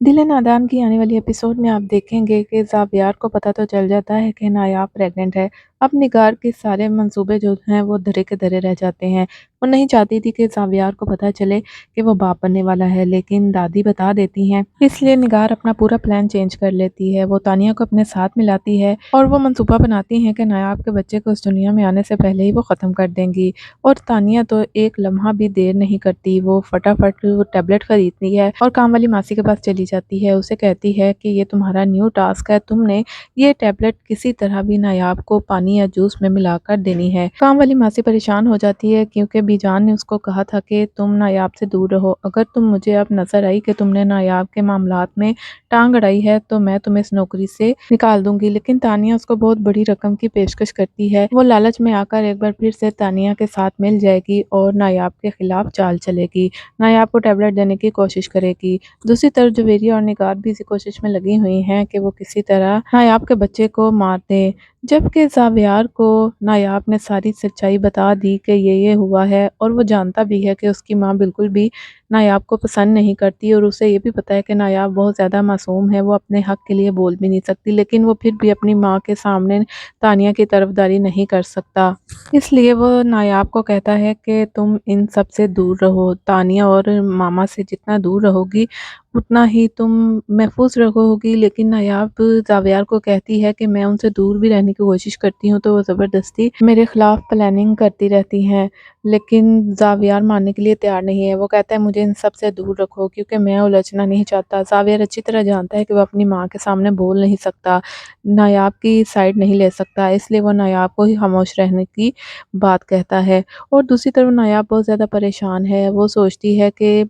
दिल नादान की आने वाली एपिसोड में आप देखेंगे कि ज़ावियार को पता तो चल जाता है कि नायाब प्रेग्नेंट है। अब निगार के सारे मंसूबे जो हैं वो धरे के धरे रह जाते हैं। वो नहीं चाहती थी कि ज़ावियार को पता चले कि वो बाप बनने वाला है, लेकिन दादी बता देती हैं। इसलिए निगार अपना पूरा प्लान चेंज कर लेती है। वो तानिया को अपने साथ मिलाती है और वो मंसूबा बनाती हैं कि नायाब के बच्चे को इस दुनिया में आने से पहले ही वो ख़त्म कर देंगी। और तानिया तो एक लम्हा भी देर नहीं करती, वो फटाफट वो टैबलेट खरीदती है और काम वाली मासी के पास चली जाती है। उसे कहती है कि ये तुम्हारा न्यू टास्क है, तुमने ये टैबलेट किसी तरह भी नायाब को पानी या जूस में मिलाकर देनी है। काम वाली मासी परेशान हो जाती है क्योंकि बीजान ने उसको कहा था कि तुम नायाब से दूर रहो, अगर तुम मुझे अब नजर आई कि तुमने नायाब के मामलात में टांग अड़ाई है तो मैं तुम्हें इस नौकरी से निकाल दूंगी। लेकिन तानिया उसको बहुत बड़ी रकम की पेशकश करती है। वो लालच में आकर एक बार फिर से तानिया के साथ मिल जाएगी और नायाब के खिलाफ चाल चलेगी। नायाब को टैबलेट देने की कोशिश करेगी। दूसरी तरफ जवेरिया और निगार भी इसी कोशिश में लगी हुई हैं कि वो किसी तरह नायाब के बच्चे को मार दे। जबकि ज़ावियार को नायाब ने सारी सच्चाई बता दी कि ये हुआ है, और वो जानता भी है कि उसकी माँ बिल्कुल भी नायाब को पसंद नहीं करती, और उसे ये भी पता है कि नायाब बहुत ज़्यादा मासूम है, वो अपने हक के लिए बोल भी नहीं सकती, लेकिन वो फिर भी अपनी माँ के सामने तानिया की तरफदारी नहीं कर सकता। इसलिए वो नायाब को कहता है कि तुम इन सब से दूर रहो, तानिया और मामा से जितना दूर रहोगी उतना ही तुम महफूज रहोगी। लेकिन नायाब ज़ावियार को कहती है कि मैं उनसे दूर भी रहने की कोशिश करती हूँ तो वो ज़बरदस्ती मेरे खिलाफ प्लानिंग करती रहती हैं। लेकिन ज़ावियार मानने के लिए तैयार नहीं है। वो कहता है मुझे इन सब से दूर रखो क्योंकि मैं उलझना नहीं चाहता। ज़ावियार अच्छी तरह जानता है कि वो अपनी माँ के सामने बोल नहीं सकता, नायाब की साइड नहीं ले सकता, इसलिए वो नायाब को ही खामोश रहने की बात कहता है। और दूसरी तरफ नायाब बहुत ज़्यादा परेशान है। वो सोचती है कि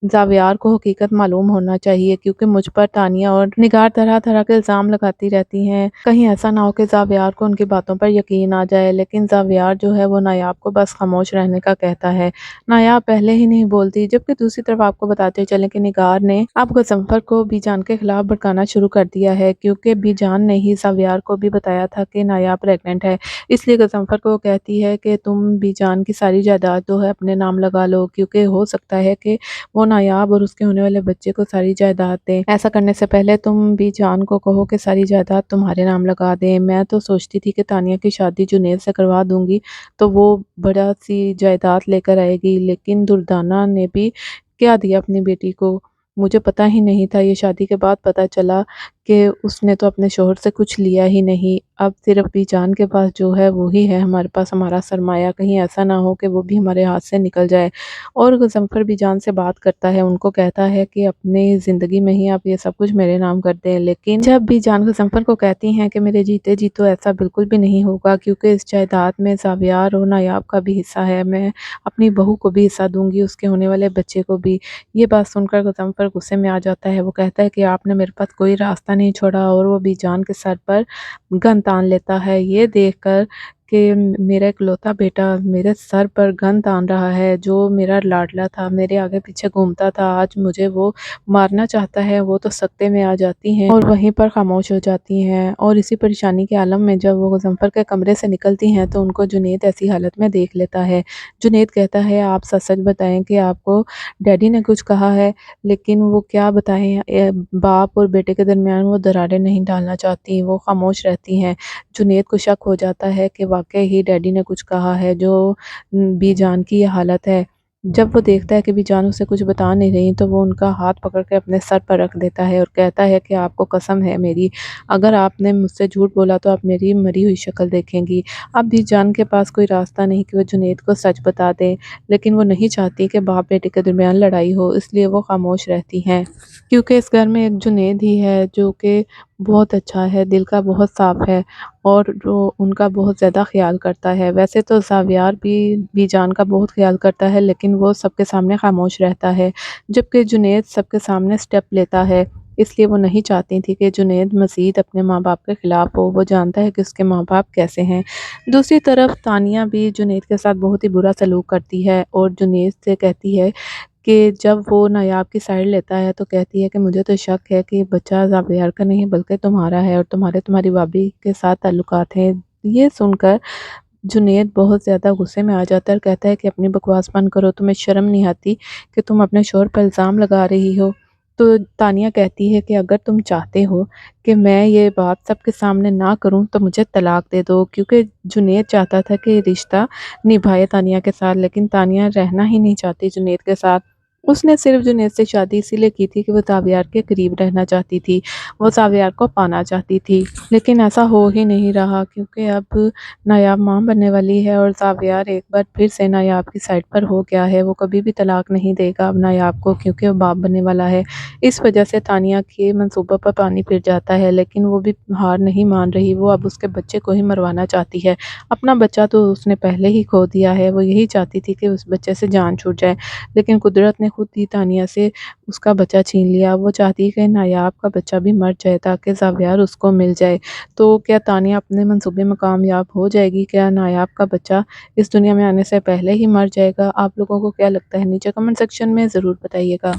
ज़ावियार को हकीकत मालूम होना चाहिए क्योंकि मुझ पर तानिया और निगार तरह तरह के इल्ज़ाम लगाती रहती हैं। कहीं ऐसा ना हो कि ज़ावियार को उनकी बातों पर यकीन आ जाए। लेकिन ज़ावियार जो है वो नायाब को बस खामोश रहने का कहता है। नायाब पहले ही नहीं बोलती। जबकि दूसरी तरफ आपको बताते चलें कि निगार ने अब गजम्फर को बीजान के खिलाफ भड़काना शुरू कर दिया है, क्योंकि बीजान ने ही ज़ावियार को भी बताया था कि नायाब प्रेग्नेंट है। इसलिए गजम्फर को कहती है कि तुम बीजान की सारी जायदाद जो है अपने नाम लगा लो, क्योंकि हो सकता है कि वो नायाब और उसके होने वाले बच्चे को सारी जायदाद दें। ऐसा करने से पहले तुम भी जान को कहो कि सारी जायदाद तुम्हारे नाम लगा दें। मैं तो सोचती थी कि तानिया की शादी जुनैद से करवा दूंगी तो वो बड़ा सी जायदाद लेकर आएगी, लेकिन दुर्दाना ने भी क्या दिया अपनी बेटी को, मुझे पता ही नहीं था। ये शादी के बाद पता चला कि उसने तो अपने शोहर से कुछ लिया ही नहीं। अब सिर्फ भी जान के पास जो है वो ही है हमारे पास हमारा सरमाया, कहीं ऐसा ना हो कि वो भी हमारे हाथ से निकल जाए। और गज़म्फर भी जान से बात करता है, उनको कहता है कि अपनी ज़िंदगी में ही आप ये सब कुछ मेरे नाम कर दें। लेकिन जब भी जान गज़म्फर को कहती हैं कि मेरे जीते जी तो ऐसा बिल्कुल भी नहीं होगा, क्योंकि इस जायदाद में ज़ावियार और नायाब का भी हिस्सा है, मैं अपनी बहू को भी हिस्सा दूंगी, उसके होने वाले बच्चे को भी। ये बात सुनकर गज़म्फर गुस्से में आ जाता है। वो कहता है कि आपने मेरे पास कोई रास्ता नहीं छोड़ा, और वो भी जान के सर पर गन तान लेता है। ये देखकर कि मेरा इकलौता बेटा मेरे सर पर गन तान रहा है, जो मेरा लाडला था, मेरे आगे पीछे घूमता था, आज मुझे वो मारना चाहता है। वो तो सख्ते में आ जाती हैं और वहीं पर खामोश हो जाती हैं। और इसी परेशानी के आलम में जब वो गज़म्फर के कमरे से निकलती हैं तो उनको जुनैद ऐसी हालत में देख लेता है। जुनैद कहता है आप सच सच बताएं कि आपको डैडी ने कुछ कहा है। लेकिन वो क्या बताएं, बाप और बेटे के दरमियान वो दरारें नहीं डालना चाहती, वो खामोश रहती हैं। जुनैद को शक हो जाता है कि वाकई ही डैडी ने कुछ कहा है, जो बीजान की ये हालत है। जब वो देखता है कि बीजान उसे कुछ बता नहीं रही तो वो उनका हाथ पकड़ के अपने सर पर रख देता है और कहता है कि आपको कसम है मेरी, अगर आपने मुझसे झूठ बोला तो आप मेरी मरी हुई शक्ल देखेंगी। अब बीजान के पास कोई रास्ता नहीं कि वो जुनैद को सच बता दे, लेकिन वो नहीं चाहती कि बाप बेटे के दरमियान लड़ाई हो, इसलिए वो खामोश रहती हैं। क्योंकि इस घर में एक जुनैद ही है जो कि बहुत अच्छा है, दिल का बहुत साफ है और जो उनका बहुत ज़्यादा ख्याल करता है। वैसे तो ज़ावियार भी जान का बहुत ख्याल करता है, लेकिन वो सबके सामने खामोश रहता है, जबकि जुनैद सबके सामने स्टेप लेता है। इसलिए वो नहीं चाहती थी कि जुनैद मज़ीद अपने माँ बाप के ख़िलाफ़ हो। वो जानता है कि उसके माँ बाप कैसे हैं। दूसरी तरफ तानिया भी जुनैद के साथ बहुत ही बुरा सलूक करती है और जुनैद से कहती है कि जब वो नायाब की साइड लेता है तो कहती है कि मुझे तो शक है कि बच्चा ज़ावियार का नहीं बल्कि तुम्हारा है और तुम्हारी भाभी के साथ ताल्लुकात हैं। ये सुनकर जुनैद बहुत ज़्यादा गुस्से में आ जाता है और कहता है कि अपनी बकवास बंद करो, तुम्हें शर्म नहीं आती कि तुम अपने शोहर पर इल्ज़ाम लगा रही हो। تو تانیہ کہتی ہے کہ اگر تم چاہتے ہو کہ میں یہ بات سب کے سامنے نہ کروں تو مجھے طلاق دے دو، کیونکہ جنید چاہتا تھا کہ رشتہ نبھائے تانیہ کے ساتھ، لیکن تانیہ رہنا ہی نہیں چاہتی جنید کے ساتھ۔ اس نے صرف جنید سے شادی اسی لیے کی تھی کہ وہ زاویار کے قریب رہنا چاہتی تھی، وہ زاویار کو پانا چاہتی تھی، لیکن ایسا ہو ہی نہیں رہا کیونکہ اب نایاب ماں بننے والی ہے اور زاویار ایک بار پھر سے نایاب کی سائڈ پر ہو گیا ہے۔ وہ کبھی بھی طلاق نہیں دے گا اب نایاب کو، کیونکہ وہ باپ بننے والا ہے۔ اس وجہ سے تانیہ کے منصوبوں پر پانی پھر جاتا ہے، لیکن وہ بھی ہار نہیں مان رہی۔ وہ اب اس کے بچے کو ہی مروانا چاہتی ہے۔ اپنا بچہ تو اس نے پہلے ہی کھو دیا ہے، وہ یہی چاہتی تھی کہ اس بچے سے جان چھوٹ جائے، لیکن قدرت نے خود ہی تانیہ سے اس کا بچہ چھین لیا۔ وہ چاہتی ہے کہ نایاب کا بچہ بھی مر جائے تاکہ زاویار اس کو مل جائے۔ تو کیا تانیہ اپنے منصوبے میں کامیاب ہو جائے گی؟ کیا نایاب کا بچہ اس دنیا میں آنے سے پہلے ہی مر جائے گا؟ آپ لوگوں کو کیا لگتا ہے؟ نیچے کمنٹ سیکشن میں ضرور بتائیے گا۔